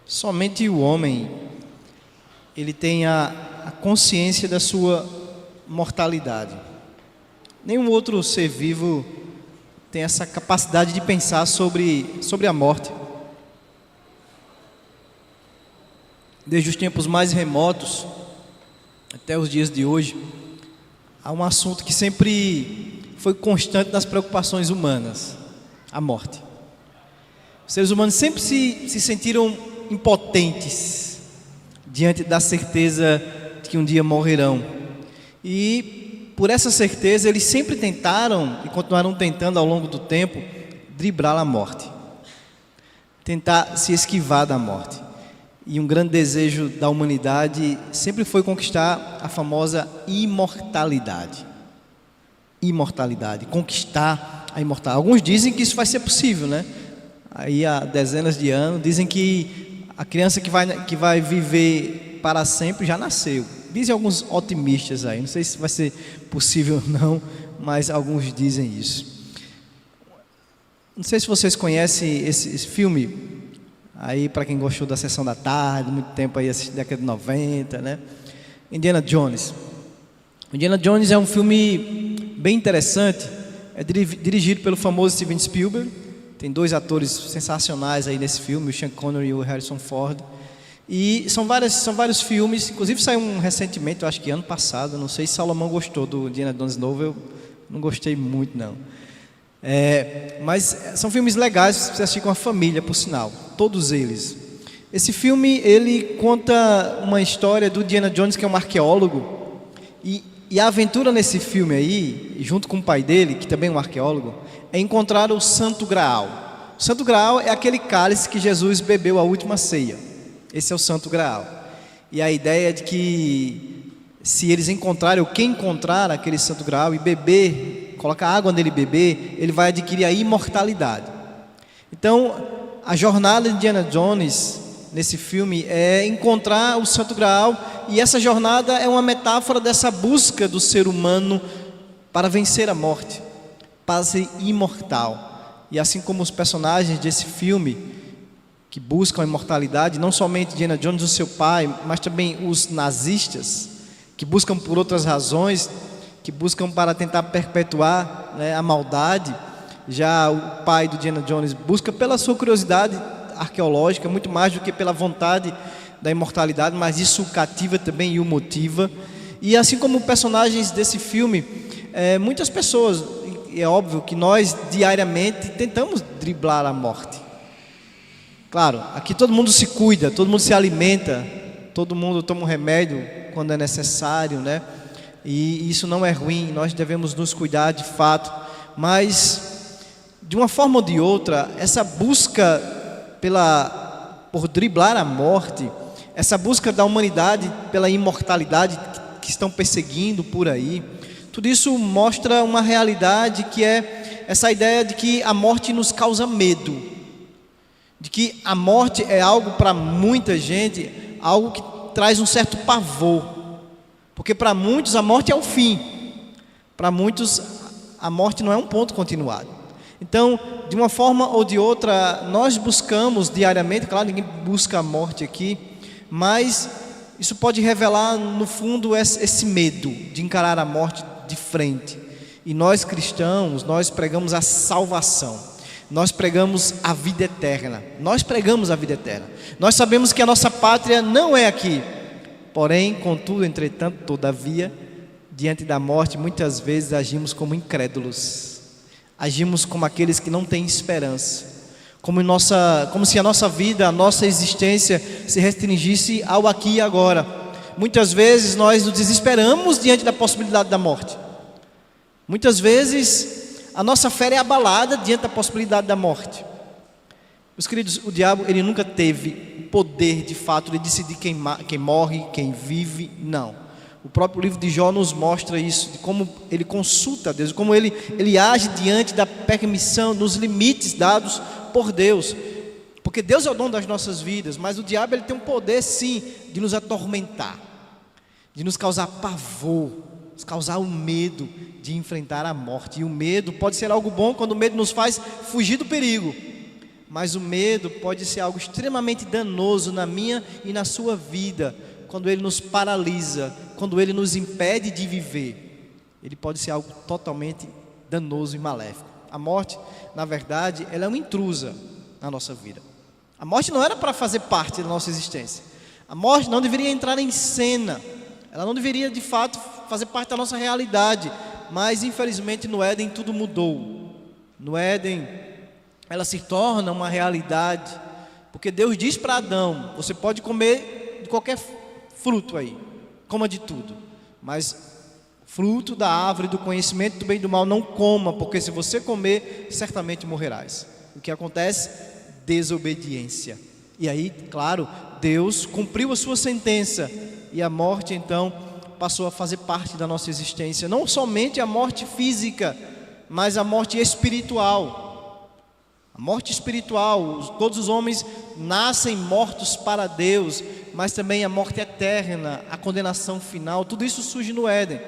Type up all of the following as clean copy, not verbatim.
Somente o homem, ele tem a consciência da sua mortalidade. Nenhum outro ser vivo tem essa capacidade de pensar sobre a morte. Desde os tempos mais remotos até os dias de hoje, há um assunto que sempre foi constante nas preocupações humanas: a morte. Os seres humanos sempre se sentiram impotentes diante da certeza de que um dia morrerão. E por essa certeza eles sempre tentaram e continuaram tentando ao longo do tempo driblar a morte, tentar se esquivar da morte. E um grande desejo da humanidade sempre foi conquistar a famosa imortalidade. Imortalidade, conquistar a imortalidade. Alguns dizem que isso vai ser possível, né? Aí há dezenas de anos dizem que a criança que vai viver para sempre já nasceu. Dizem alguns otimistas aí, não sei se vai ser possível ou não, mas alguns dizem isso. Não sei se vocês conhecem esse filme. Aí, para quem gostou da Sessão da Tarde, muito tempo aí, assistiu década de 90, né? Indiana Jones. Indiana Jones é um filme bem interessante. É dirigido pelo famoso Steven Spielberg. Tem dois atores sensacionais aí nesse filme, o Sean Connery e o Harrison Ford. E são vários filmes. Inclusive saiu um recentemente, eu acho que ano passado. Não sei se Salomão gostou do Indiana Jones novo. Eu não gostei muito, não. Mas são filmes legais para você assistir com a família, por sinal, todos eles. Esse filme, ele conta uma história do Indiana Jones, que é um arqueólogo, e a aventura nesse filme aí, junto com o pai dele, que também é um arqueólogo, é encontrar o Santo Graal. O Santo Graal é aquele cálice que Jesus bebeu a última ceia. Esse é o Santo Graal. E a ideia é de que se eles encontrarem, ou quem encontrar aquele Santo Graal e beber, colocar água nele e beber, ele vai adquirir a imortalidade. Então, a jornada de Indiana Jones nesse filme é encontrar o Santo Graal, e essa jornada é uma metáfora dessa busca do ser humano para vencer a morte, para ser imortal. E assim como os personagens desse filme que buscam a imortalidade, não somente Indiana Jones, o seu pai, mas também os nazistas, que buscam por outras razões, que buscam para tentar perpetuar, né, a maldade. Já o pai do Indiana Jones busca pela sua curiosidade arqueológica, muito mais do que pela vontade da imortalidade, mas isso o cativa também e o motiva. E assim como personagens desse filme, muitas pessoas, e é óbvio que nós diariamente tentamos driblar a morte. Claro, aqui todo mundo se cuida, todo mundo se alimenta, todo mundo toma um remédio quando é necessário, né? E isso não é ruim, nós devemos nos cuidar de fato, mas de uma forma ou de outra, essa busca por driblar a morte, essa busca da humanidade pela imortalidade que estão perseguindo por aí, tudo isso mostra uma realidade que é essa ideia de que a morte nos causa medo, de que a morte é algo para muita gente, algo que traz um certo pavor, porque para muitos a morte é o fim, para muitos a morte não é um ponto continuado. Então, de uma forma ou de outra, nós buscamos diariamente, claro, ninguém busca a morte aqui, mas isso pode revelar no fundo esse medo de encarar a morte de frente. E nós cristãos, nós pregamos a salvação. Nós pregamos a vida eterna. Nós pregamos a vida eterna. Nós sabemos que a nossa pátria não é aqui. Porém, contudo, entretanto, todavia, diante da morte, muitas vezes agimos como incrédulos. Agimos como aqueles que não têm esperança. Como se a nossa vida, a nossa existência se restringisse ao aqui e agora. Muitas vezes nós nos desesperamos diante da possibilidade da morte. Muitas vezes a nossa fé é abalada diante da possibilidade da morte. Meus queridos, o diabo, ele nunca teve poder de fato de decidir quem morre, quem vive, não. O próprio livro de Jó nos mostra isso, de como ele consulta a Deus, como ele age diante da permissão, nos limites dados por Deus. Porque Deus é o dono das nossas vidas, mas o diabo, ele tem um poder sim de nos atormentar, de nos causar pavor, nos causar o medo de enfrentar a morte. E o medo pode ser algo bom quando o medo nos faz fugir do perigo, mas o medo pode ser algo extremamente danoso na minha e na sua vida, quando ele nos paralisa, quando ele nos impede de viver. Ele pode ser algo totalmente danoso e maléfico. A morte, na verdade, ela é uma intrusa na nossa vida. A morte não era para fazer parte da nossa existência. A morte não deveria entrar em cena. Ela não deveria, de fato, fazer parte da nossa realidade. Mas, infelizmente, no Éden tudo mudou. No Éden, ela se torna uma realidade, porque Deus diz para Adão: você pode comer de qualquer fruto aí, coma de tudo, mas fruto da árvore do conhecimento do bem e do mal não coma, porque se você comer, certamente morrerás. O que acontece? Desobediência. E aí, claro, Deus cumpriu a sua sentença, e a morte então passou a fazer parte da nossa existência. Não somente a morte física, mas a morte espiritual. A morte espiritual, todos os homens nascem mortos para Deus, mas também a morte eterna, a condenação final, tudo isso surge no Éden.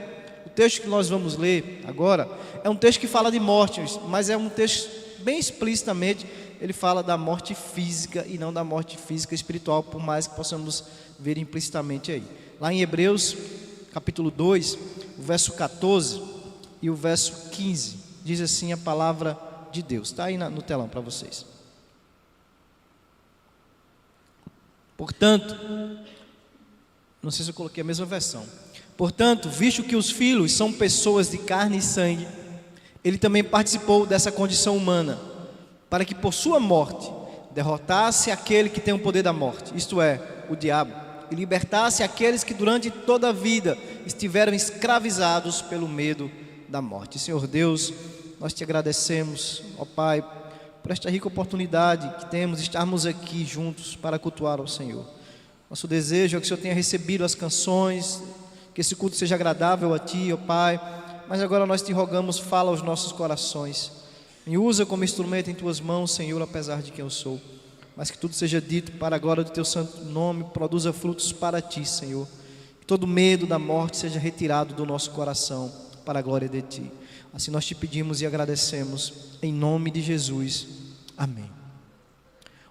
O texto que nós vamos ler agora é um texto que fala de morte, mas é um texto bem explicitamente, ele fala da morte física e não da morte física espiritual, por mais que possamos ver implicitamente aí. Lá em Hebreus, capítulo 2, o verso 14 e o verso 15, diz assim a palavra de Deus. Está aí no telão para vocês. Portanto, não sei se eu coloquei a mesma versão. Portanto, visto que os filhos são pessoas de carne e sangue, ele também participou dessa condição humana, para que por sua morte derrotasse aquele que tem o poder da morte, isto é, o diabo, e libertasse aqueles que durante toda a vida estiveram escravizados pelo medo da morte. Senhor Deus, nós te agradecemos, ó Pai, por esta rica oportunidade que temos de estarmos aqui juntos para cultuar ao Senhor. Nosso desejo é que o Senhor tenha recebido as canções, que esse culto seja agradável a Ti, ó Pai, mas agora nós te rogamos, fala aos nossos corações, me usa como instrumento em Tuas mãos, Senhor, apesar de quem eu sou, mas que tudo seja dito para a glória do Teu santo nome, produza frutos para Ti, Senhor, que todo medo da morte seja retirado do nosso coração, para a glória de Ti. Assim nós te pedimos e agradecemos, em nome de Jesus, amém.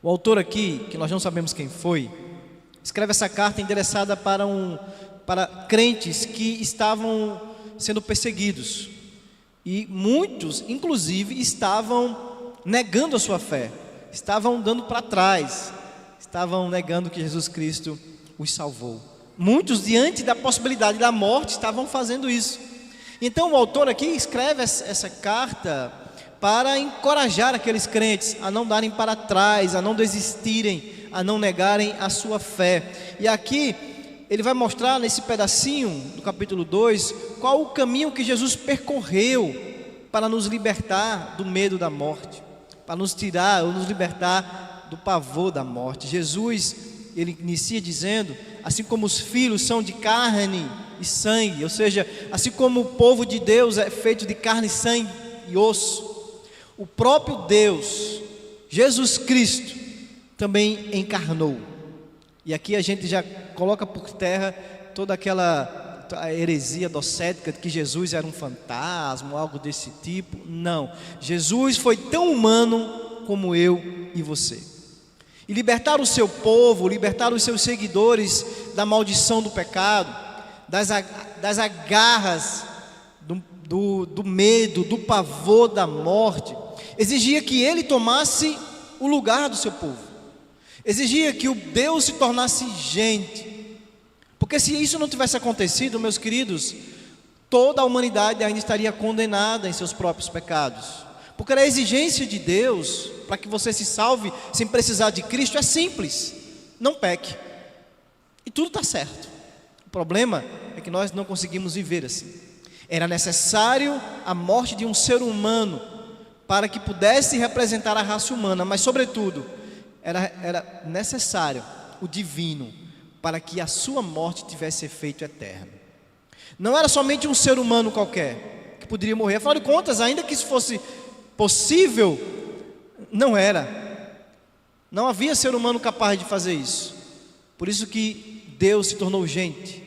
O autor aqui, que nós não sabemos quem foi, escreve essa carta endereçada para crentes que estavam sendo perseguidos, e muitos, inclusive, estavam negando a sua fé, estavam dando para trás, estavam negando que Jesus Cristo os salvou. Muitos, diante da possibilidade da morte, estavam fazendo isso. Então o autor aqui escreve essa carta para encorajar aqueles crentes a não darem para trás, a não desistirem, a não negarem a sua fé. E aqui ele vai mostrar nesse pedacinho do capítulo 2 qual o caminho que Jesus percorreu para nos libertar do medo da morte, para nos tirar ou nos libertar do pavor da morte. Jesus, ele inicia dizendo: assim como os filhos são de carne e sangue, ou seja, assim como o povo de Deus é feito de carne, sangue e osso, o próprio Deus, Jesus Cristo, também encarnou. E aqui a gente já coloca por terra toda aquela heresia docética de que Jesus era um fantasma ou algo desse tipo. Não, Jesus foi tão humano como eu e você, e libertar o seu povo, libertar os seus seguidores da maldição do pecado, das agarras do medo, do pavor da morte, exigia que ele tomasse o lugar do seu povo, exigia que o Deus se tornasse gente, porque se isso não tivesse acontecido, meus queridos, toda a humanidade ainda estaria condenada em seus próprios pecados, porque a exigência de Deus para que você se salve sem precisar de Cristo é simples: não peque, e tudo está certo. O problema é que nós não conseguimos viver assim. Era necessário a morte de um ser humano para que pudesse representar a raça humana, mas sobretudo era necessário o divino para que a sua morte tivesse efeito eterno. Não era somente um ser humano qualquer que poderia morrer, afinal de contas, ainda que isso fosse possível, não era. Não havia ser humano capaz de fazer isso. Por isso que Deus se tornou gente.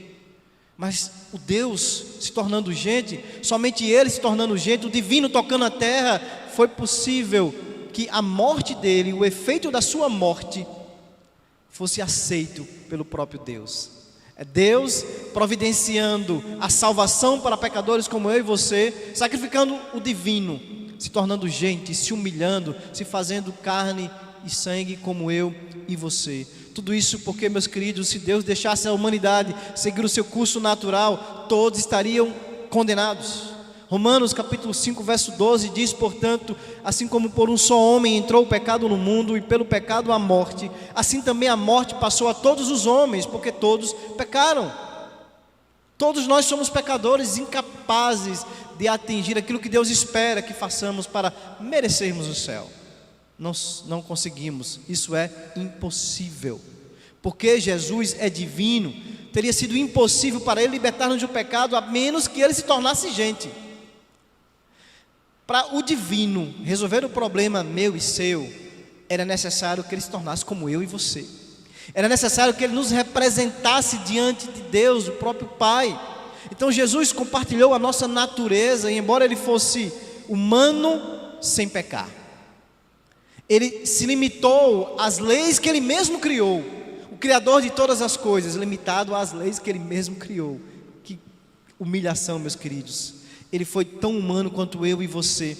Mas o Deus se tornando gente, somente Ele se tornando gente, o divino tocando a terra, foi possível que a morte dele, o efeito da sua morte, fosse aceito pelo próprio Deus. É Deus providenciando a salvação para pecadores como eu e você, sacrificando o divino, se tornando gente, se humilhando, se fazendo carne e sangue como eu e você. Tudo isso porque, meus queridos, se Deus deixasse a humanidade seguir o seu curso natural, todos estariam condenados. Romanos capítulo 5, verso 12 diz, portanto, assim como por um só homem entrou o pecado no mundo, e pelo pecado a morte, assim também a morte passou a todos os homens, porque todos pecaram. Todos nós somos pecadores, incapazes de atingir aquilo que Deus espera que façamos para merecermos o céu. Não conseguimos, isso é impossível. Porque Jesus é divino, teria sido impossível para Ele libertar-nos do pecado, a menos que Ele se tornasse gente. Para o divino resolver o problema meu e seu, era necessário que Ele se tornasse como eu e você. Era necessário que Ele nos representasse diante de Deus, o próprio Pai. Então Jesus compartilhou a nossa natureza, e embora Ele fosse humano, sem pecar, Ele se limitou às leis que Ele mesmo criou. O Criador de todas as coisas, limitado às leis que Ele mesmo criou. Que humilhação, meus queridos. Ele foi tão humano quanto eu e você.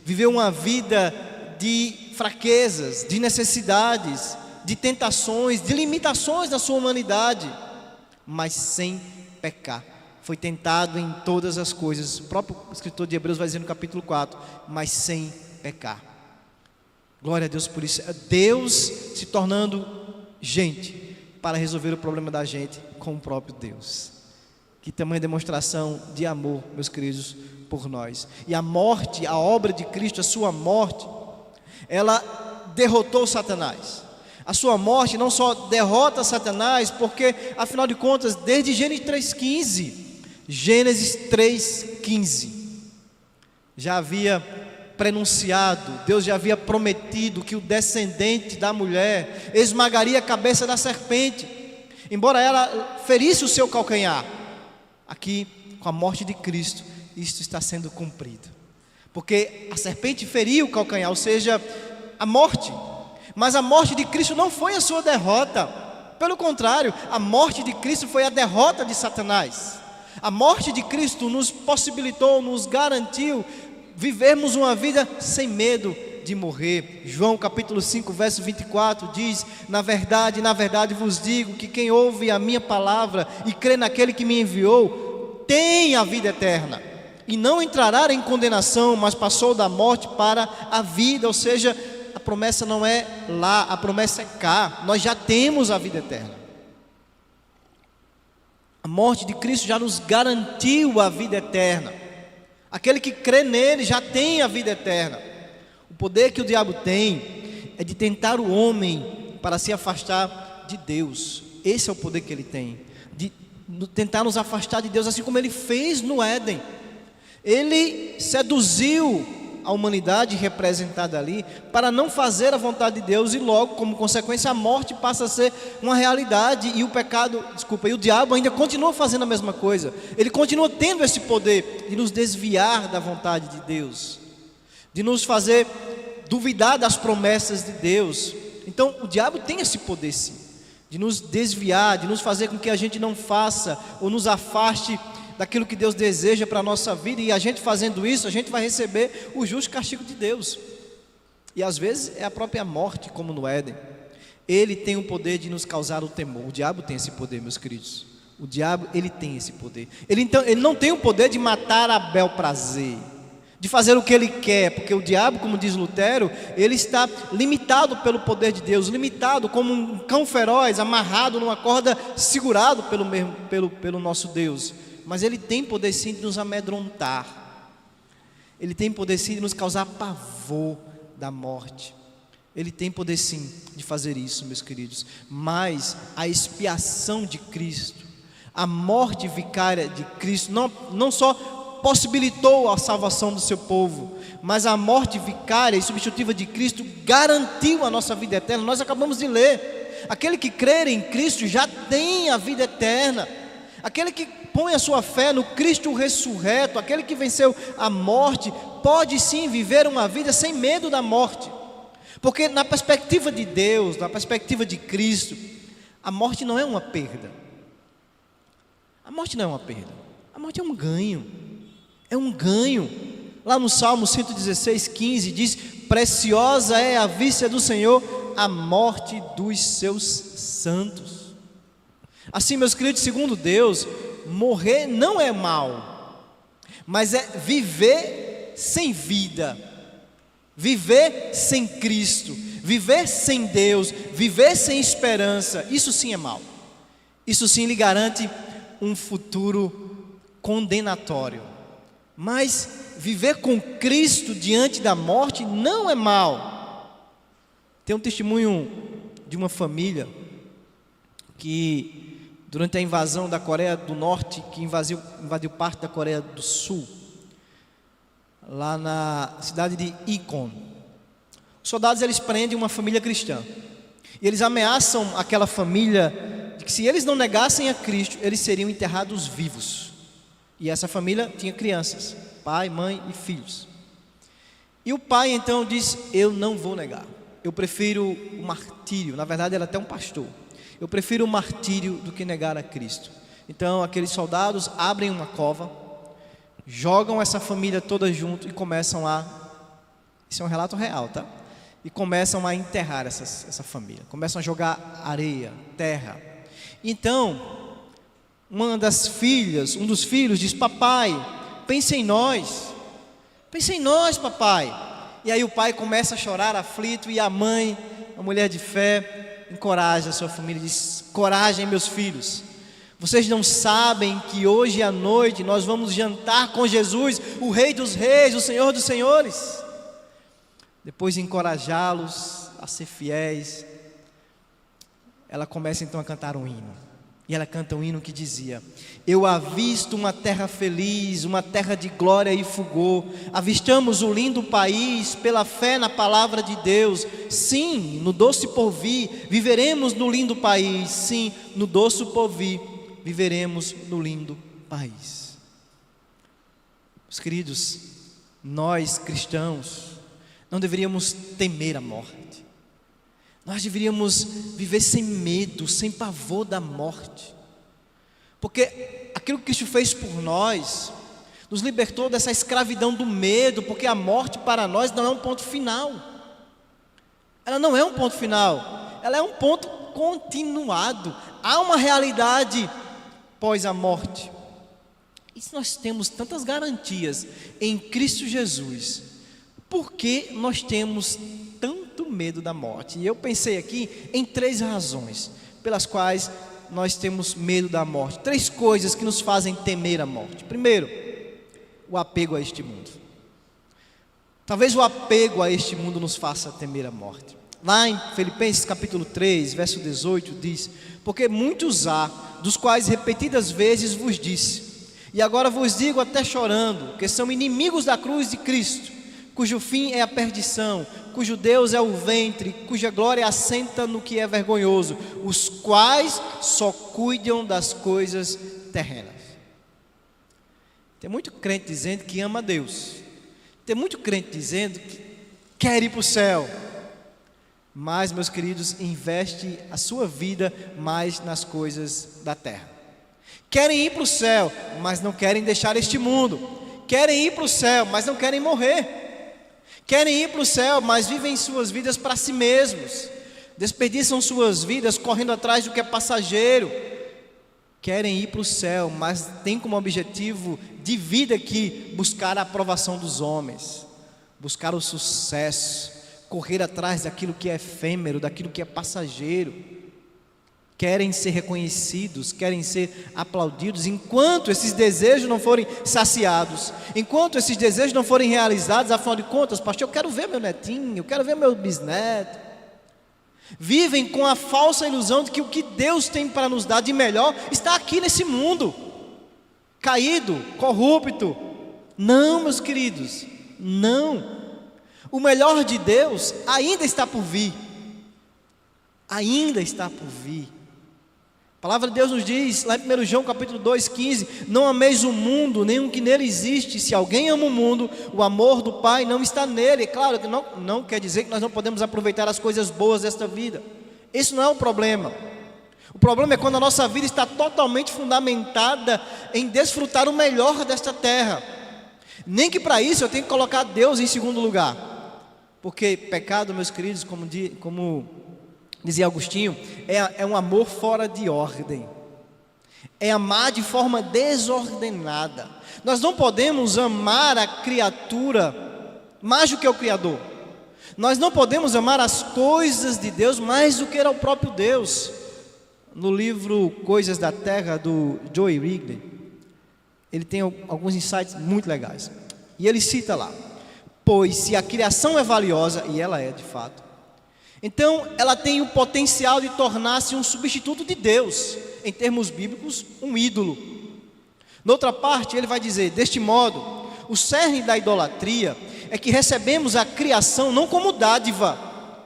Viveu uma vida de fraquezas, de necessidades, de tentações, de limitações da sua humanidade, mas sem pecar. Foi tentado em todas as coisas. O próprio escritor de Hebreus vai dizer no capítulo 4, mas sem pecar. Glória a Deus por isso. É Deus se tornando gente para resolver o problema da gente com o próprio Deus. Que tamanha demonstração de amor, meus queridos, por nós. E a morte, a obra de Cristo, a sua morte, ela derrotou Satanás. A sua morte não só derrota Satanás, porque afinal de contas, desde Gênesis 3:15, já havia prenunciado, Deus já havia prometido que o descendente da mulher esmagaria a cabeça da serpente, embora ela ferisse o seu calcanhar. Aqui, com a morte de Cristo, isto está sendo cumprido, porque a serpente feriu o calcanhar, ou seja, a morte. Mas a morte de Cristo não foi a sua derrota. Pelo contrário, a morte de Cristo foi a derrota de Satanás. A morte de Cristo nos possibilitou, nos garantiu vivermos uma vida sem medo de morrer. João capítulo 5, verso 24 diz: na verdade vos digo que quem ouve a minha palavra e crê naquele que me enviou, tem a vida eterna, e não entrará em condenação, mas passou da morte para a vida. Ou seja, a promessa não é lá, a promessa é cá. Nós já temos a vida eterna. A morte de Cristo já nos garantiu a vida eterna. Aquele que crê nele já tem a vida eterna. O poder que o diabo tem é de tentar o homem para se afastar de Deus. Esse é o poder que ele tem, de tentar nos afastar de Deus, assim como ele fez no Éden. Ele seduziu a humanidade representada ali para não fazer a vontade de Deus, e logo, como consequência, a morte passa a ser uma realidade, e o diabo ainda continua fazendo a mesma coisa. Ele continua tendo esse poder de nos desviar da vontade de Deus, de nos fazer duvidar das promessas de Deus. Então o diabo tem esse poder sim, de nos desviar, de nos fazer com que a gente não faça ou nos afaste daquilo que Deus deseja para a nossa vida. E a gente fazendo isso, a gente vai receber o justo castigo de Deus, e às vezes é a própria morte, como no Éden. Ele tem o poder de nos causar o temor. O diabo tem esse poder, meus queridos. O diabo, ele tem esse poder. Ele não tem o poder de matar a bel prazer, de fazer o que ele quer, porque o diabo, como diz Lutero, ele está limitado pelo poder de Deus, limitado como um cão feroz, amarrado numa corda, segurado pelo nosso Deus. Mas ele tem poder sim de nos amedrontar. Ele tem poder sim de nos causar pavor da morte. Ele tem poder sim de fazer isso, meus queridos. Mas a expiação de Cristo, a morte vicária de Cristo, não só possibilitou a salvação do seu povo, mas a morte vicária e substitutiva de Cristo garantiu a nossa vida eterna. Nós acabamos de ler: aquele que crer em Cristo já tem a vida eterna. Aquele que põe a sua fé no Cristo ressurreto, aquele que venceu a morte, pode sim viver uma vida sem medo da morte. Porque na perspectiva de Deus, na perspectiva de Cristo, a morte não é uma perda. A morte não é uma perda. A morte é um ganho. É um ganho. Lá no Salmo 116:15 diz: preciosa é a vista do Senhor a morte dos seus santos. Assim, meus queridos, segundo Deus, morrer não é mal, mas é viver sem vida, viver sem Cristo, viver sem Deus, viver sem esperança. Isso sim é mal. Isso sim lhe garante um futuro condenatório. Mas viver com Cristo diante da morte não é mal. Tem um testemunho de uma família que, durante a invasão da Coreia do Norte, que invadiu parte da Coreia do Sul, lá na cidade de Incheon, os soldados eles prendem uma família cristã e eles ameaçam aquela família de que, se eles não negassem a Cristo, eles seriam enterrados vivos. E essa família tinha crianças, pai, mãe e filhos. E o pai então diz: eu não vou negar, eu prefiro o martírio. Na verdade ele é até um pastor. Eu prefiro o martírio do que negar a Cristo. Então aqueles soldados abrem uma cova, jogam essa família toda junto e começam a... Isso é um relato real, tá? E começam a enterrar essa família. Começam a jogar areia, terra. Então uma das filhas, um dos filhos diz: papai, pense em nós, papai. E aí o pai começa a chorar aflito, e a mãe, a mulher de fé, encoraja a sua família e diz: coragem, meus filhos, vocês não sabem que hoje à noite nós vamos jantar com Jesus, o Rei dos Reis, o Senhor dos Senhores. Depois de encorajá-los a ser fiéis, ela começa então a cantar um hino. E ela canta um hino que dizia: eu avisto uma terra feliz, uma terra de glória e fulgor. Avistamos o lindo país pela fé na palavra de Deus. Sim, no doce porvir viveremos no lindo país. Sim, no doce porvir viveremos no lindo país. Meus queridos, nós cristãos não deveríamos temer a morte. Nós deveríamos viver sem medo, sem pavor da morte, porque aquilo que Cristo fez por nós nos libertou dessa escravidão do medo, porque a morte para nós não é um ponto final. Ela não é um ponto final, ela é um ponto continuado. Há uma realidade pós a morte. E se nós temos tantas garantias em Cristo Jesus, por que nós temos tanto medo da morte? E eu pensei aqui em 3 razões pelas quais nós temos medo da morte. 3 coisas que nos fazem temer a morte. Primeiro, o apego a este mundo. Talvez o apego a este mundo nos faça temer a morte. Lá em Filipenses capítulo 3, verso 18 diz: porque muitos há, dos quais repetidas vezes vos disse, e agora vos digo até chorando, que são inimigos da cruz de Cristo, cujo fim é a perdição, cujo Deus é o ventre, cuja glória assenta no que é vergonhoso, os quais só cuidam das coisas terrenas. Tem muito crente dizendo que ama a Deus, tem muito crente dizendo que quer ir para o céu, mas, meus queridos, investe a sua vida mais nas coisas da terra. Querem ir para o céu, mas não querem deixar este mundo. Querem ir para o céu, mas não querem morrer. Querem ir para o céu, mas vivem suas vidas para si mesmos. Desperdiçam suas vidas correndo atrás do que é passageiro. Querem ir para o céu, mas têm como objetivo de vida aqui buscar a aprovação dos homens, buscar o sucesso, correr atrás daquilo que é efêmero, daquilo que é passageiro. Querem ser reconhecidos, querem ser aplaudidos. Enquanto esses desejos não forem saciados, enquanto esses desejos não forem realizados, afinal de contas, pastor, eu quero ver meu netinho, eu quero ver meu bisneto. Vivem com a falsa ilusão de que o que Deus tem para nos dar de melhor está aqui nesse mundo, caído, corrupto. Não, meus queridos, não. O melhor de Deus ainda está por vir. Ainda está por vir. A palavra de Deus nos diz, lá em 1 João capítulo 2,15: não ameis o mundo, nem o que nele existe. Se alguém ama o mundo, o amor do Pai não está nele. É claro que não quer dizer que nós não podemos aproveitar as coisas boas desta vida. Esse não é o problema. O problema é quando a nossa vida está totalmente fundamentada em desfrutar o melhor desta terra. Nem que para isso eu tenha que colocar Deus em segundo lugar. Porque pecado, meus queridos, como dizia Agostinho, é um amor fora de ordem. É amar de forma desordenada. Nós não podemos amar a criatura mais do que o Criador. Nós não podemos amar as coisas de Deus mais do que era o próprio Deus. No livro Coisas da Terra, do Joey Wrigley, ele tem alguns insights muito legais. E ele cita lá: pois se a criação é valiosa, e ela é de fato, então ela tem o potencial de tornar-se um substituto de Deus, em termos bíblicos, um ídolo. Noutra parte, ele vai dizer: deste modo, o cerne da idolatria é que recebemos a criação não como dádiva,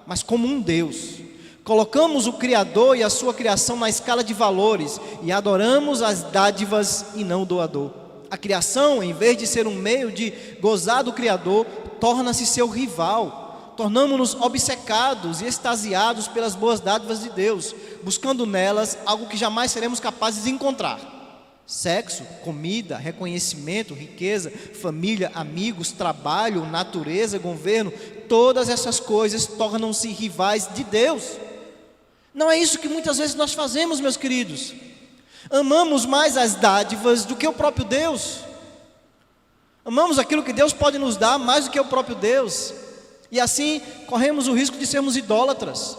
mas como um Deus. Colocamos o Criador e a sua criação na escala de valores e adoramos as dádivas e não o doador. A criação, em vez de ser um meio de gozar do Criador, torna-se seu rival. Tornamos-nos obcecados e extasiados pelas boas dádivas de Deus, buscando nelas algo que jamais seremos capazes de encontrar: sexo, comida, reconhecimento, riqueza, família, amigos, trabalho, natureza, governo. Todas essas coisas tornam-se rivais de Deus. Não é isso que muitas vezes nós fazemos, meus queridos. Amamos mais as dádivas do que o próprio Deus. Amamos aquilo que Deus pode nos dar mais do que o próprio Deus. E assim corremos o risco de sermos idólatras.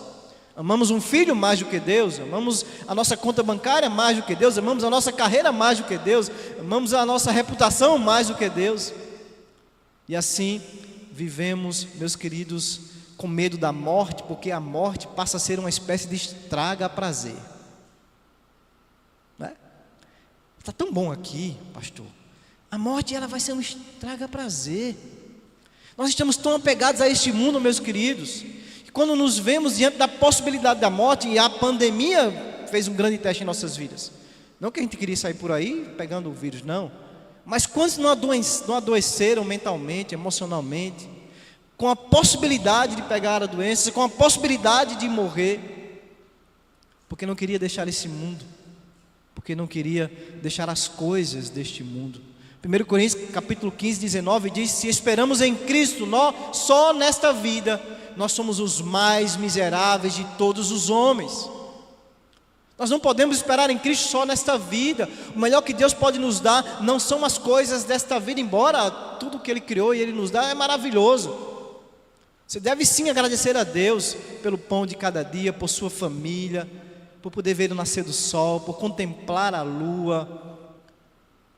Amamos um filho mais do que Deus, amamos a nossa conta bancária mais do que Deus, amamos a nossa carreira mais do que Deus, amamos a nossa reputação mais do que Deus. E assim vivemos, meus queridos, com medo da morte, porque a morte passa a ser uma espécie de estraga-prazer. Está tão bom aqui, pastor. A morte, ela vai ser um estraga-prazer. Nós estamos tão apegados a este mundo, meus queridos, que quando nos vemos diante da possibilidade da morte, e a pandemia fez um grande teste em nossas vidas. Não que a gente queria sair por aí pegando o vírus, não. Mas quantos não adoeceram mentalmente, emocionalmente, com a possibilidade de pegar a doença, com a possibilidade de morrer, porque não queria deixar esse mundo, porque não queria deixar as coisas deste mundo. 1 Coríntios capítulo 15, 19 diz: se esperamos em Cristo, só nesta vida, nós somos os mais miseráveis de todos os homens. Nós não podemos esperar em Cristo só nesta vida. O melhor que Deus pode nos dar não são as coisas desta vida, embora tudo que Ele criou e Ele nos dá é maravilhoso. Você deve sim agradecer a Deus pelo pão de cada dia, por sua família, por poder ver o nascer do sol, por contemplar a lua,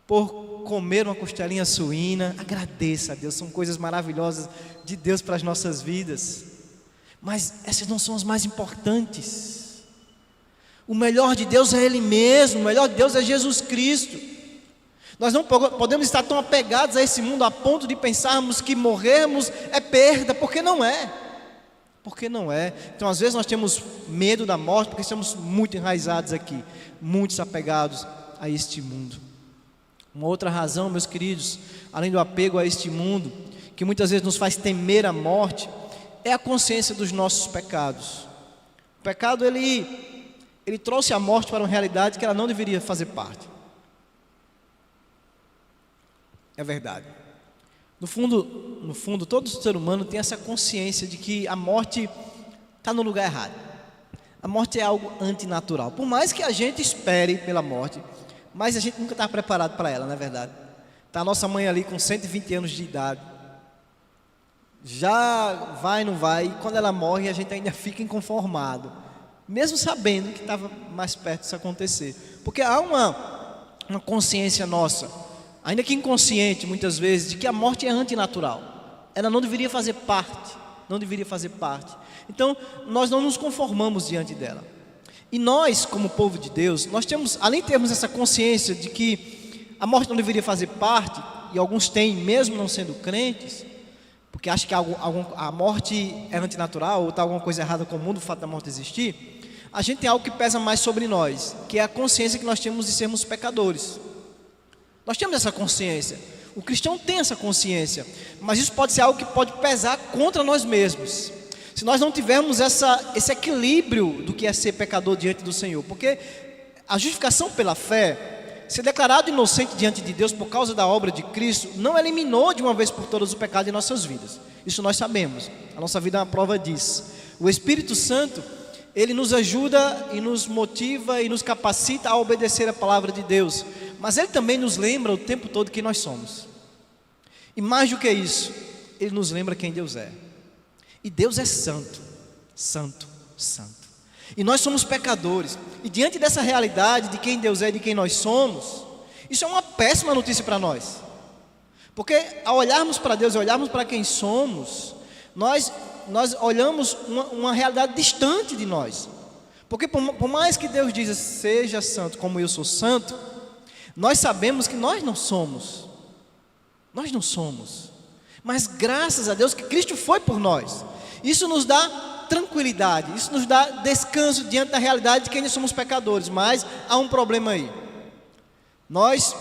por comer uma costelinha suína. Agradeça a Deus, são coisas maravilhosas de Deus para as nossas vidas. Mas essas não são as mais importantes. O melhor de Deus é Ele mesmo, o melhor de Deus é Jesus Cristo. Nós não podemos estar tão apegados a esse mundo a ponto de pensarmos que morrermos é perda, porque não é. Porque não é. Então às vezes nós temos medo da morte porque estamos muito enraizados aqui, muitos apegados a este mundo. Uma outra razão, meus queridos, além do apego a este mundo, que muitas vezes nos faz temer a morte, é a consciência dos nossos pecados. O pecado, ele trouxe a morte para uma realidade que ela não deveria fazer parte. É verdade. No fundo, todo ser humano tem essa consciência de que a morte está no lugar errado. A morte é algo antinatural. Por mais que a gente espere pela morte, mas a gente nunca está preparado para ela, não é verdade? Está a nossa mãe ali com 120 anos de idade. Já vai, não vai, e quando ela morre a gente ainda fica inconformado, mesmo sabendo que estava mais perto disso acontecer. Porque há uma consciência nossa, ainda que inconsciente muitas vezes, de que a morte é antinatural. Ela não deveria fazer parte, não deveria fazer parte. Então, nós não nos conformamos diante dela. E nós, como povo de Deus, nós temos, além de termos essa consciência de que a morte não deveria fazer parte, e alguns têm, mesmo não sendo crentes, porque acham que a morte é antinatural, ou está alguma coisa errada com o mundo, o fato da morte existir. a gente tem algo que pesa mais sobre nós, que é a consciência que nós temos de sermos pecadores. Nós temos essa consciência. O cristão tem essa consciência, mas isso pode ser algo que pode pesar contra nós mesmos, se nós não tivermos esse equilíbrio do que é ser pecador diante do Senhor. Porque a justificação pela fé, ser declarado inocente diante de Deus por causa da obra de Cristo, não eliminou de uma vez por todas o pecado em nossas vidas. Isso nós sabemos, a nossa vida é uma prova disso. O Espírito Santo, ele nos ajuda e nos motiva e nos capacita a obedecer a palavra de Deus, mas ele também nos lembra o tempo todo quem nós somos. E mais do que isso, ele nos lembra quem Deus é. E Deus é santo, santo, santo. E nós somos pecadores. E diante dessa realidade de quem Deus é e de quem nós somos, isso é uma péssima notícia para nós. Porque ao olharmos para Deus e olharmos para quem somos, nós olhamos uma realidade distante de nós. Porque por mais que Deus diga, seja santo como eu sou santo, nós sabemos que nós não somos. Nós não somos. Mas graças a Deus que Cristo foi por nós. Isso nos dá tranquilidade, isso nos dá descanso diante da realidade de que ainda somos pecadores. Mas há um problema aí. Nós,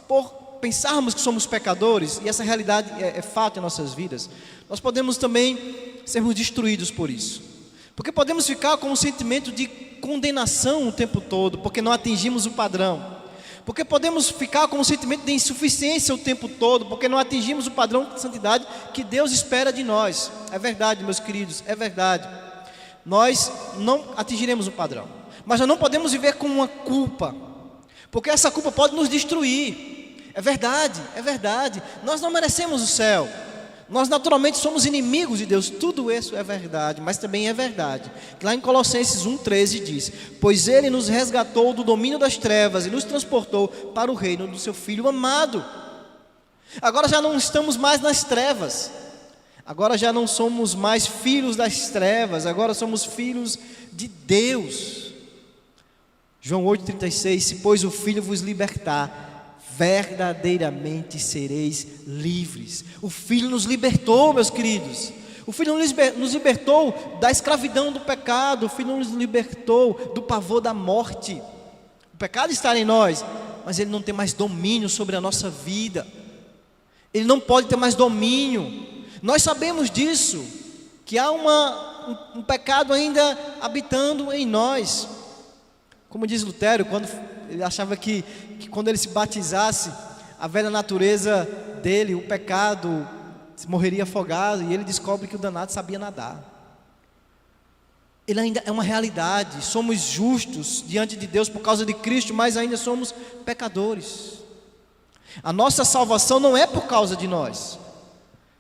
por pensarmos que somos pecadores, e essa realidade é fato em nossas vidas, nós podemos também sermos destruídos por isso. Porque podemos ficar com um sentimento de condenação o tempo todo, porque não atingimos o padrão. Porque podemos ficar com um sentimento de insuficiência o tempo todo, porque não atingimos o padrão de santidade que Deus espera de nós. É verdade, meus queridos, é verdade. Nós não atingiremos o padrão, mas nós não podemos viver com uma culpa, porque essa culpa pode nos destruir. É verdade, é verdade. Nós não merecemos o céu. Nós naturalmente somos inimigos de Deus. Tudo isso é verdade, mas também é verdade lá em Colossenses 1,13 diz: pois Ele nos resgatou do domínio das trevas e nos transportou para o reino do seu Filho amado. Agora já não estamos mais nas trevas. Agora já não somos mais filhos das trevas. Agora somos filhos de Deus. João 8,36: se pois o Filho vos libertar, verdadeiramente sereis livres. O Filho nos libertou, meus queridos. O Filho nos libertou da escravidão do pecado. O Filho nos libertou do pavor da morte. O pecado está em nós, mas ele não tem mais domínio sobre a nossa vida. Ele não pode ter mais domínio. Nós sabemos disso, que há um pecado ainda habitando em nós. Como diz Lutero, quando ele achava que quando ele se batizasse, a velha natureza dele, o pecado, morreria afogado, e ele descobre que o danado sabia nadar. Ele ainda é uma realidade. Somos justos diante de Deus por causa de Cristo, mas ainda somos pecadores. A nossa salvação não é por causa de nós.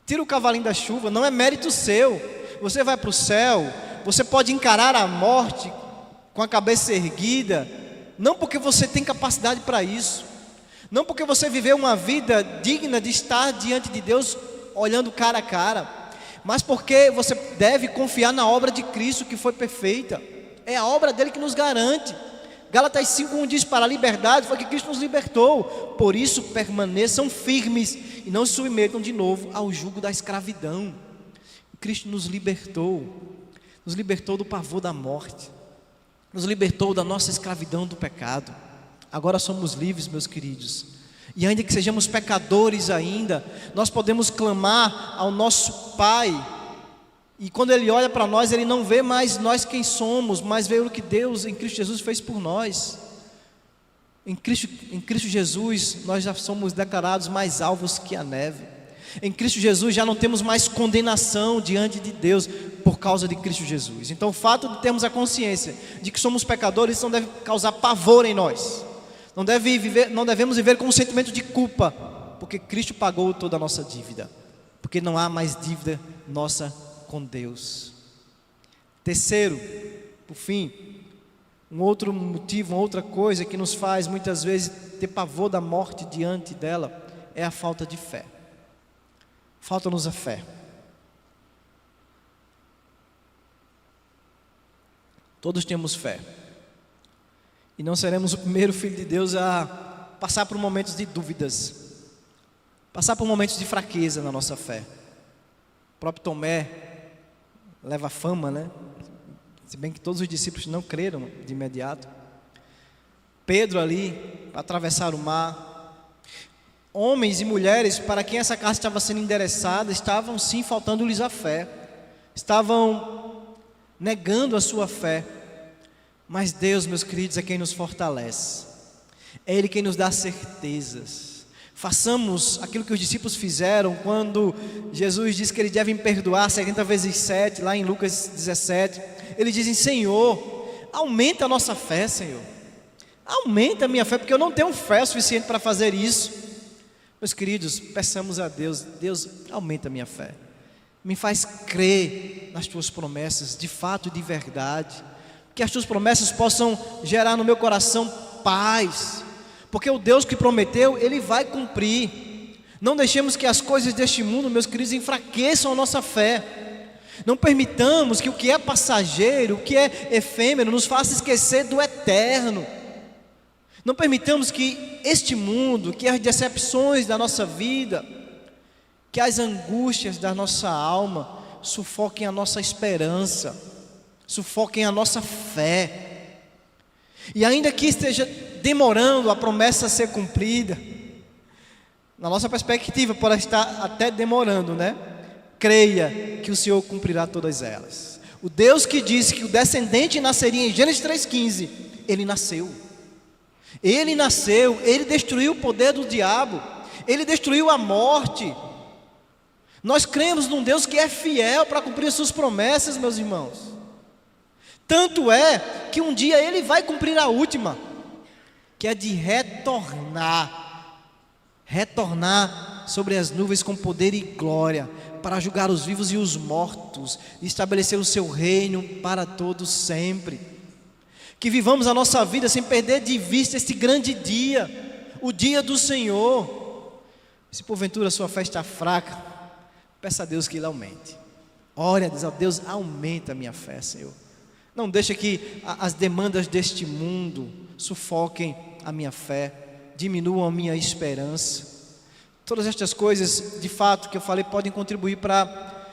Tira o cavalinho da chuva, não é mérito seu. Você vai para o céu, você pode encarar a morte com a cabeça erguida, não porque você tem capacidade para isso, não porque você viveu uma vida digna de estar diante de Deus olhando cara a cara, mas porque você deve confiar na obra de Cristo que foi perfeita. É a obra dele que nos garante. Gálatas 5,1 diz: para a liberdade foi que Cristo nos libertou, por isso permaneçam firmes e não se submetam de novo ao jugo da escravidão. Cristo nos libertou do pavor da morte, nos libertou da nossa escravidão do pecado. Agora somos livres, meus queridos. E ainda que sejamos pecadores ainda, nós podemos clamar ao nosso Pai. E quando Ele olha para nós, Ele não vê mais nós quem somos, mas vê o que Deus em Cristo Jesus fez por nós. Em Cristo Jesus nós já somos declarados mais alvos que a neve. Em Cristo Jesus já não temos mais condenação diante de Deus por causa de Cristo Jesus. Então o fato de termos a consciência de que somos pecadores não deve causar pavor em nós. Não devemos viver com um sentimento de culpa, porque Cristo pagou toda a nossa dívida, porque não há mais dívida nossa com Deus. Terceiro, por fim, um outro motivo, uma outra coisa que nos faz muitas vezes ter pavor da morte diante dela é a falta de fé. Falta-nos a fé. Todos temos fé. E não seremos o primeiro filho de Deus a passar por momentos de dúvidas, passar por momentos de fraqueza na nossa fé. O próprio Tomé leva fama, né? se bem que todos os discípulos não creram de imediato. Pedro ali, para atravessar o mar. Homens e mulheres para quem essa carta estava sendo endereçada, estavam sim faltando-lhes a fé. Estavam negando a sua fé. Mas Deus, meus queridos, é quem nos fortalece. É Ele quem nos dá certezas. Façamos aquilo que os discípulos fizeram quando Jesus disse que eles devem perdoar 70 vezes 7, lá em Lucas 17. Eles dizem: Senhor, aumenta a nossa fé, Senhor. Aumenta a minha fé, porque eu não tenho fé suficiente para fazer isso. Meus queridos, peçamos a Deus: Deus, aumenta a minha fé. Me faz crer nas tuas promessas, de fato e de verdade. Que as tuas promessas possam gerar no meu coração paz. Porque o Deus que prometeu, Ele vai cumprir. Não deixemos que as coisas deste mundo, meus queridos, enfraqueçam a nossa fé. Não permitamos que o que é passageiro, o que é efêmero, nos faça esquecer do eterno. Não permitamos que este mundo, que as decepções da nossa vida, que as angústias da nossa alma sufoquem a nossa esperança, sufoquem a nossa fé. E ainda que esteja demorando a promessa a ser cumprida, na nossa perspectiva pode estar até demorando, né? Creia que o Senhor cumprirá todas elas. O Deus que disse que o descendente nasceria em Gênesis 3,15, Ele nasceu. Ele nasceu, Ele destruiu o poder do diabo, Ele destruiu a morte. Nós cremos num Deus que é fiel para cumprir as suas promessas, meus irmãos. Tanto é que um dia Ele vai cumprir a última, que é de retornar sobre as nuvens com poder e glória, para julgar os vivos e os mortos, e estabelecer o seu reino para todos sempre. Que vivamos a nossa vida sem perder de vista este grande dia, o dia do Senhor. Se porventura a sua fé está fraca, peça a Deus que Ele aumente. Ore a Deus: Deus, aumenta a minha fé, Senhor. Não deixa que as demandas deste mundo sufoquem a minha fé, diminuam a minha esperança. Todas estas coisas, de fato, que eu falei, podem contribuir para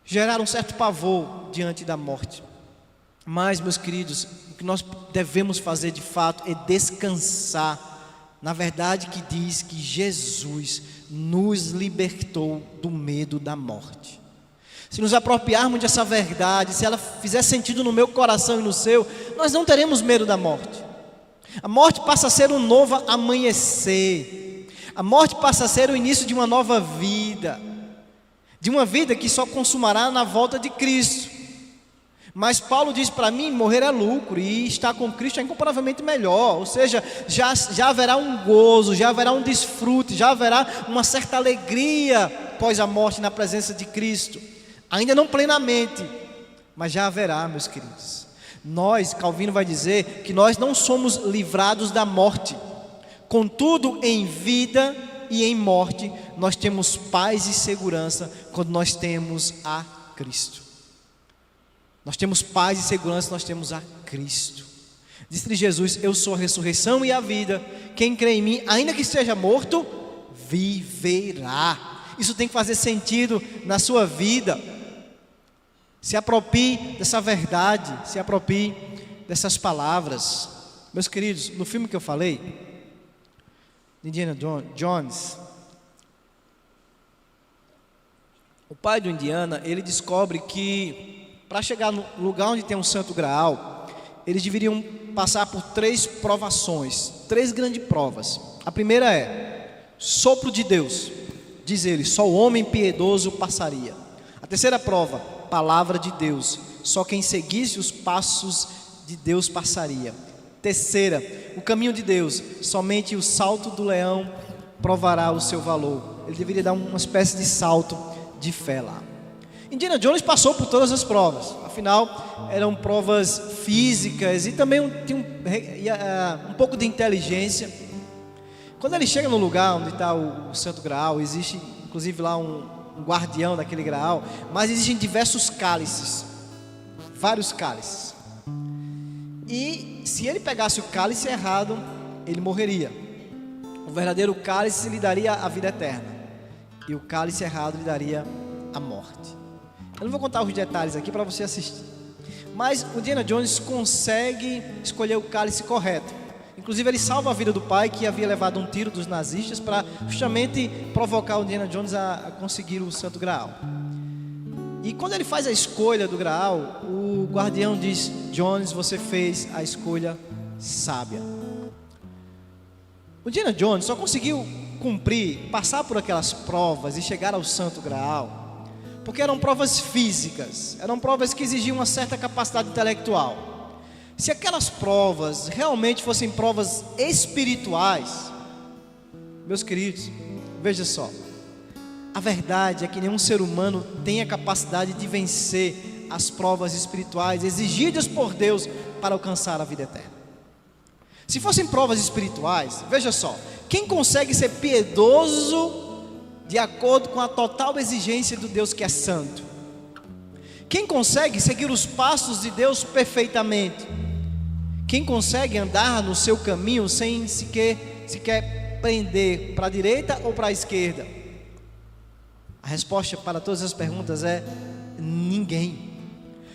gerar um certo pavor diante da morte. Mas, meus queridos, o que nós devemos fazer de fato é descansar na verdade que diz que Jesus nos libertou do medo da morte. Se nos apropriarmos dessa verdade, se ela fizer sentido no meu coração e no seu, nós não teremos medo da morte. A morte passa a ser um novo amanhecer. A morte passa a ser o início de uma nova vida, de uma vida que só consumará na volta de Cristo. Mas Paulo diz: para mim morrer é lucro, e estar com Cristo é incomparavelmente melhor. Ou seja, já haverá um gozo, já haverá um desfrute, já haverá uma certa alegria após a morte na presença de Cristo. Ainda não plenamente, mas já haverá, meus queridos. Nós, Calvino vai dizer que nós não somos livrados da morte. Contudo, em vida e em morte, nós temos paz e segurança quando nós temos a Cristo. Nós temos paz e segurança, nós temos a Cristo. Disse-lhe Jesus: eu sou a ressurreição e a vida. Quem crê em mim, ainda que esteja morto, viverá. Isso tem que fazer sentido na sua vida. Se aproprie dessa verdade, se aproprie dessas palavras. Meus queridos, no filme que eu falei, Indiana Jones, o pai do Indiana, ele descobre que para chegar no lugar onde tem um santo graal, eles deveriam passar por 3 provações, 3 grandes provas. A primeira é sopro de Deus, diz ele: só o homem piedoso passaria. A terceira prova, palavra de Deus, só quem seguisse os passos de Deus passaria. Terceira, o caminho de Deus, somente o salto do leão provará o seu valor. Ele deveria dar uma espécie de salto de fé lá. Indiana Jones passou por todas as provas, afinal eram provas físicas e também tinha um pouco de inteligência. Quando ele chega no lugar onde está o Santo Graal, existe inclusive lá um guardião daquele graal, mas existem diversos cálices, vários cálices. E se ele pegasse o cálice errado, ele morreria. O verdadeiro cálice lhe daria a vida eterna, e o cálice errado lhe daria a morte. Eu não vou contar os detalhes aqui para você assistir, Mas o Indiana Jones consegue escolher o cálice correto. Inclusive ele salva a vida do pai, que havia levado um tiro dos nazistas, para justamente provocar o Indiana Jones a conseguir o Santo Graal. E quando ele faz a escolha do Graal, o guardião diz: Jones, você fez a escolha sábia. O Indiana Jones só conseguiu cumprir, passar por aquelas provas e chegar ao Santo Graal, porque eram provas físicas, eram provas que exigiam uma certa capacidade intelectual. Se aquelas provas realmente fossem provas espirituais, meus queridos, veja só, a verdade é que nenhum ser humano tem a capacidade de vencer as provas espirituais exigidas por Deus para alcançar a vida eterna. Se fossem provas espirituais, veja só, quem consegue ser piedoso de acordo com a total exigência do Deus que é santo? Quem consegue seguir os passos de Deus perfeitamente? Quem consegue andar no seu caminho sem sequer pender para a direita ou para a esquerda? A resposta para todas as perguntas é: ninguém.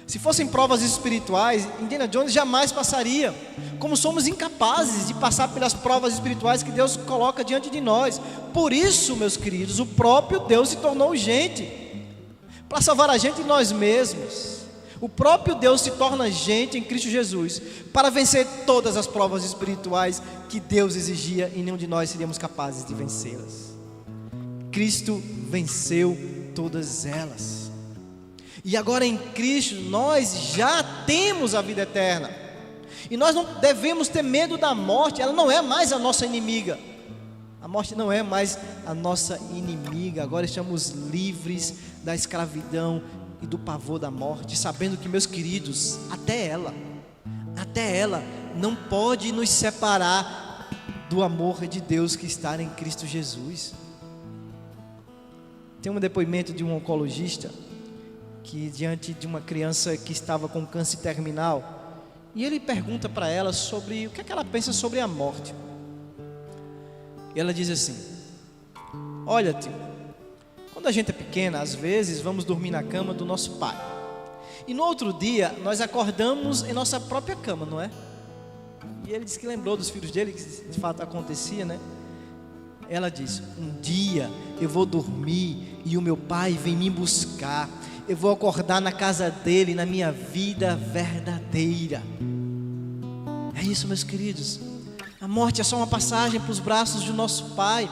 Se fossem provas espirituais, Indiana Jones jamais passaria. Como somos incapazes de passar pelas provas espirituais que Deus coloca diante de nós. Por isso, meus queridos, o próprio Deus se tornou gente, para salvar a gente de nós mesmos. O próprio Deus se torna gente em Cristo Jesus, para vencer todas as provas espirituais que Deus exigia, e nenhum de nós seríamos capazes de vencê-las. Cristo venceu todas elas. E agora em Cristo nós já temos a vida eterna. E nós não devemos ter medo da morte. Ela não é mais a nossa inimiga. A morte não é mais a nossa inimiga. Agora estamos livres da escravidão e do pavor da morte, sabendo que, meus queridos, até ela não pode nos separar do amor de Deus que está em Cristo Jesus. Tem um depoimento de um oncologista que, diante de uma criança que estava com câncer terminal, e ele pergunta para ela sobre o que é que ela pensa sobre a morte. E ela diz assim: olha, tio, quando a gente é pequena, às vezes vamos dormir na cama do nosso pai, e no outro dia nós acordamos em nossa própria cama, não é? E ele disse que lembrou dos filhos dele, que de fato acontecia, né? Ela diz: um dia eu vou dormir e o meu pai vem me buscar. Eu vou acordar na casa dele, na minha vida verdadeira. É isso, meus queridos. A morte é só uma passagem para os braços do nosso Pai.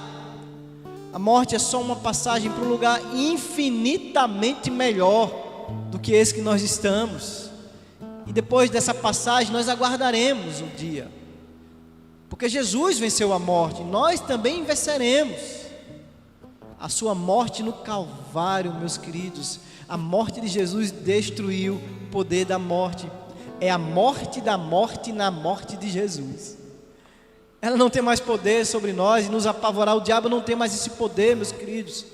A morte é só uma passagem para um lugar infinitamente melhor do que esse que nós estamos. E depois dessa passagem nós aguardaremos o dia, porque Jesus venceu a morte, nós também venceremos. A sua morte no Calvário, meus queridos, a morte de Jesus destruiu o poder da morte. É a morte da morte na morte de Jesus. Ela não tem mais poder sobre nós e nos apavorar. O diabo não tem mais esse poder, meus queridos.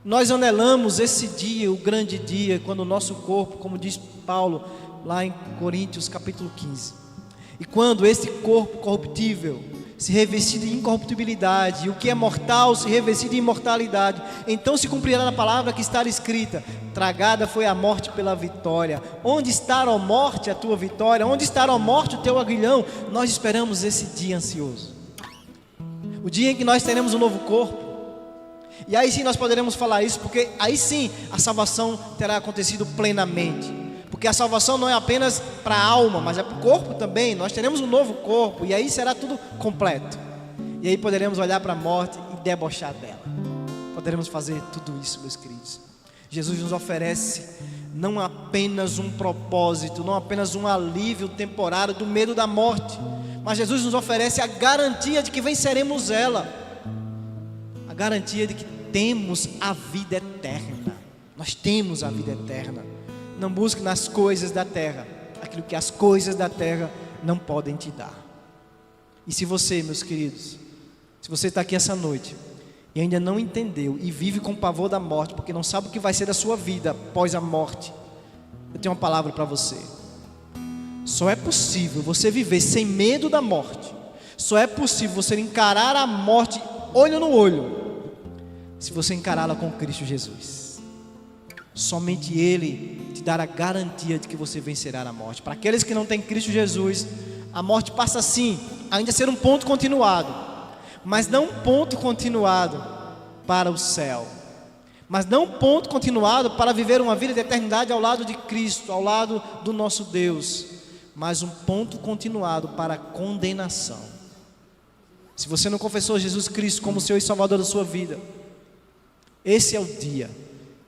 Nós anelamos esse dia, o grande dia, quando o nosso corpo, como diz Paulo lá em Coríntios capítulo 15, e quando esse corpo corruptível se revestir de incorruptibilidade, e o que é mortal se revestir de imortalidade, então se cumprirá na palavra que está escrita: tragada foi a morte pela vitória. Onde está, ó morte, a tua vitória? Onde está, ó morte, o teu aguilhão? Nós esperamos esse dia ansioso, o dia em que nós teremos um novo corpo. E aí sim nós poderemos falar isso, porque aí sim a salvação terá acontecido plenamente. Porque a salvação não é apenas para a alma, mas é para o corpo também. Nós teremos um novo corpo, e aí será tudo completo. E aí poderemos olhar para a morte e debochar dela. Poderemos fazer tudo isso, meus queridos. Jesus nos oferece não apenas um propósito, não apenas um alívio temporário do medo da morte, mas Jesus nos oferece a garantia de que venceremos ela. A garantia de que temos a vida eterna. Nós temos a vida eterna. Não busque nas coisas da terra aquilo que as coisas da terra não podem te dar. E se você, meus queridos, se você está aqui essa noite e ainda não entendeu e vive com pavor da morte, porque não sabe o que vai ser da sua vida após a morte, eu tenho uma palavra para você. Só é possível você viver sem medo da morte, só é possível você encarar a morte olho no olho, se você encará-la com Cristo Jesus. Somente Ele te dará a garantia de que você vencerá a morte. Para aqueles que não têm Cristo Jesus, a morte passa sim, ainda a ser um ponto continuado, mas não um ponto continuado para o céu, mas não um ponto continuado para viver uma vida de eternidade ao lado de Cristo, ao lado do nosso Deus, mas um ponto continuado para a condenação. Se você não confessou Jesus Cristo como Senhor e Salvador da sua vida, esse é o dia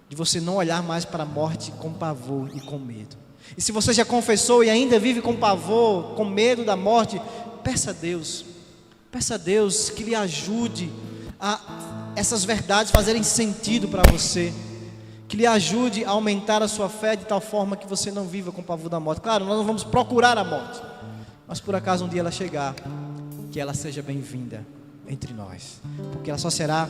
de você não olhar mais para a morte com pavor e com medo. E se você já confessou e ainda vive com pavor, com medo da morte, peça a Deus que lhe ajude a essas verdades fazerem sentido para você, que lhe ajude a aumentar a sua fé de tal forma que você não viva com pavor da morte. Claro, nós não vamos procurar a morte, mas por acaso um dia ela chegar, que ela seja bem-vinda entre nós, porque ela só será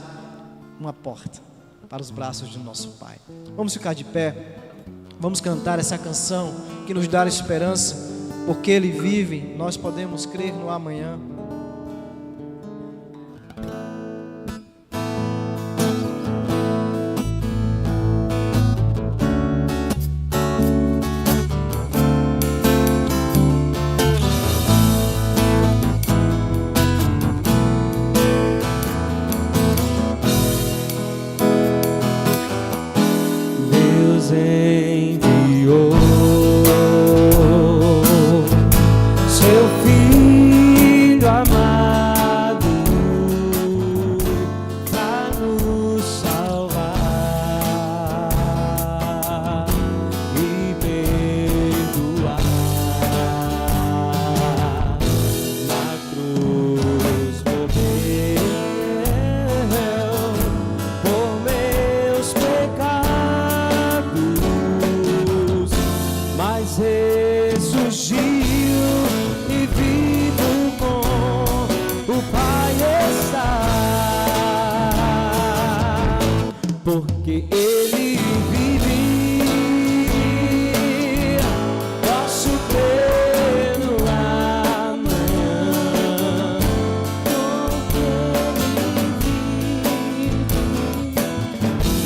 uma porta para os braços do nosso Pai. Vamos ficar de pé, vamos cantar essa canção que nos dá esperança, porque Ele vive, nós podemos crer no amanhã. Porque Ele vive, posso crer no amanhã. Porque Ele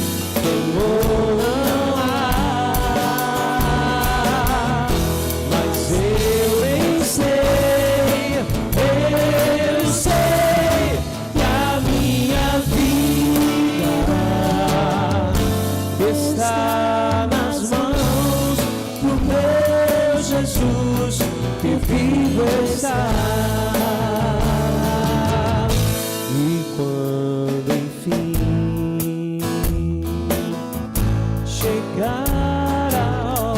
vive, temor não há, mas eu sei que a minha vida está nas mãos do meu Jesus, que vivo está. E quando enfim chegar a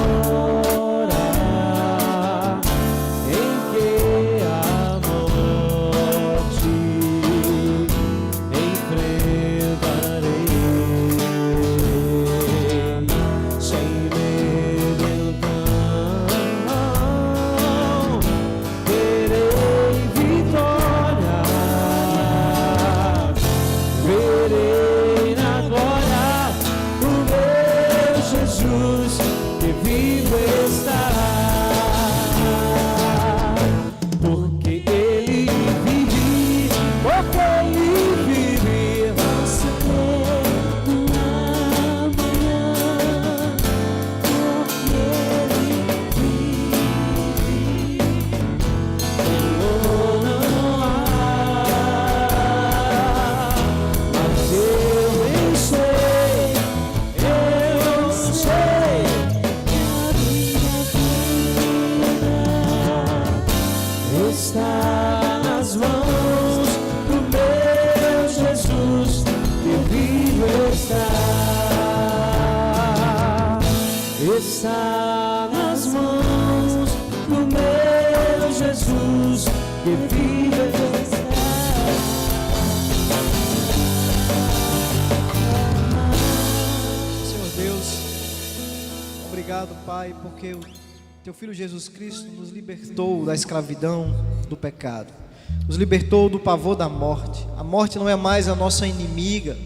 hora em que a morte enfrentarei, sem medo então terei vitória, verei na glória o meu Jesus, que vivo está. Porque Ele vive, porque Ele vive, posso crer no amanhã. Porque Ele vive, temor não há, mas eu sei que a minha vida está nas mãos do meu Jesus, que vivo está. Está nas mãos do meu Jesus, que vivo está. Senhor Deus, obrigado, Pai, porque o Teu Filho Jesus Cristo nos libertou da escravidão do pecado, nos libertou do pavor da morte. A morte não é mais a nossa inimiga.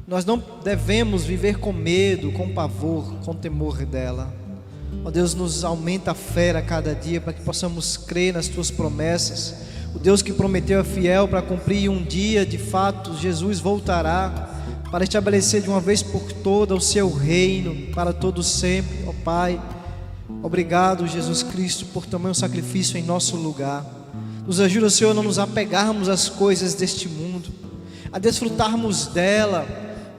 Nós não devemos viver com medo, com pavor, com temor dela. Ó Deus, nos aumenta a fé a cada dia para que possamos crer nas Tuas promessas. O Deus que prometeu é fiel para cumprir, e um dia, de fato, Jesus voltará para estabelecer de uma vez por todas o seu reino para todo sempre, ó Pai. Obrigado, Jesus Cristo, por tamanho sacrifício em nosso lugar. Nos ajuda, Senhor, a não nos apegarmos às coisas deste mundo, a desfrutarmos dela,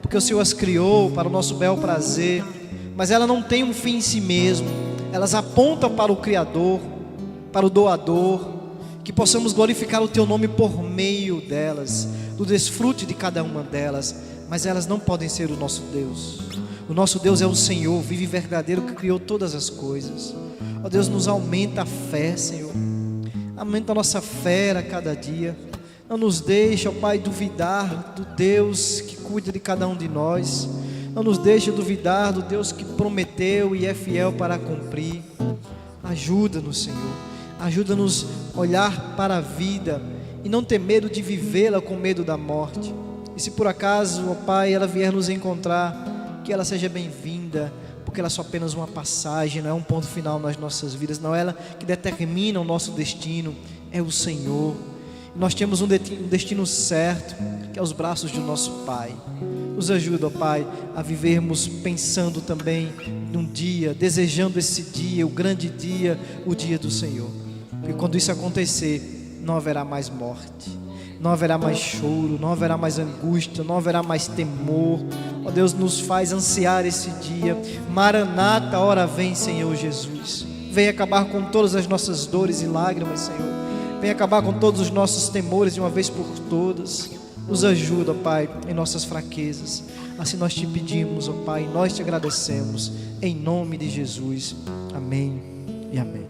porque o Senhor as criou para o nosso bel prazer, mas ela não tem um fim em si mesmo, elas apontam para o Criador, para o doador. Que possamos glorificar o Teu nome por meio delas, do desfrute de cada uma delas, mas elas não podem ser o nosso Deus. O nosso Deus é o Senhor, vive verdadeiro, que criou todas as coisas. Ó Deus, nos aumenta a fé, Senhor, aumenta a nossa fé a cada dia. Não nos deixe, ó Pai, duvidar do Deus que cuida de cada um de nós. Não nos deixe duvidar do Deus que prometeu e é fiel para cumprir. Ajuda-nos, Senhor. Ajuda-nos a olhar para a vida e não ter medo de vivê-la com medo da morte. E se por acaso, ó Pai, ela vier nos encontrar, que ela seja bem-vinda, porque ela é só apenas uma passagem, não é um ponto final nas nossas vidas, não é ela que determina o nosso destino, é o Senhor. E nós temos um destino certo, que é os braços do nosso Pai. Nos ajuda, ó Pai, a vivermos pensando também num dia, desejando esse dia, o grande dia, o dia do Senhor. Porque quando isso acontecer, não haverá mais morte, não haverá mais choro, não haverá mais angústia, não haverá mais temor. Ó Deus, nos faz ansiar esse dia. Maranata, hora vem, Senhor Jesus. Vem acabar com todas as nossas dores e lágrimas, Senhor. Vem acabar com todos os nossos temores de uma vez por todas. Nos ajuda, Pai, em nossas fraquezas. Assim nós te pedimos, ó Pai, nós te agradecemos. Em nome de Jesus. Amém e amém.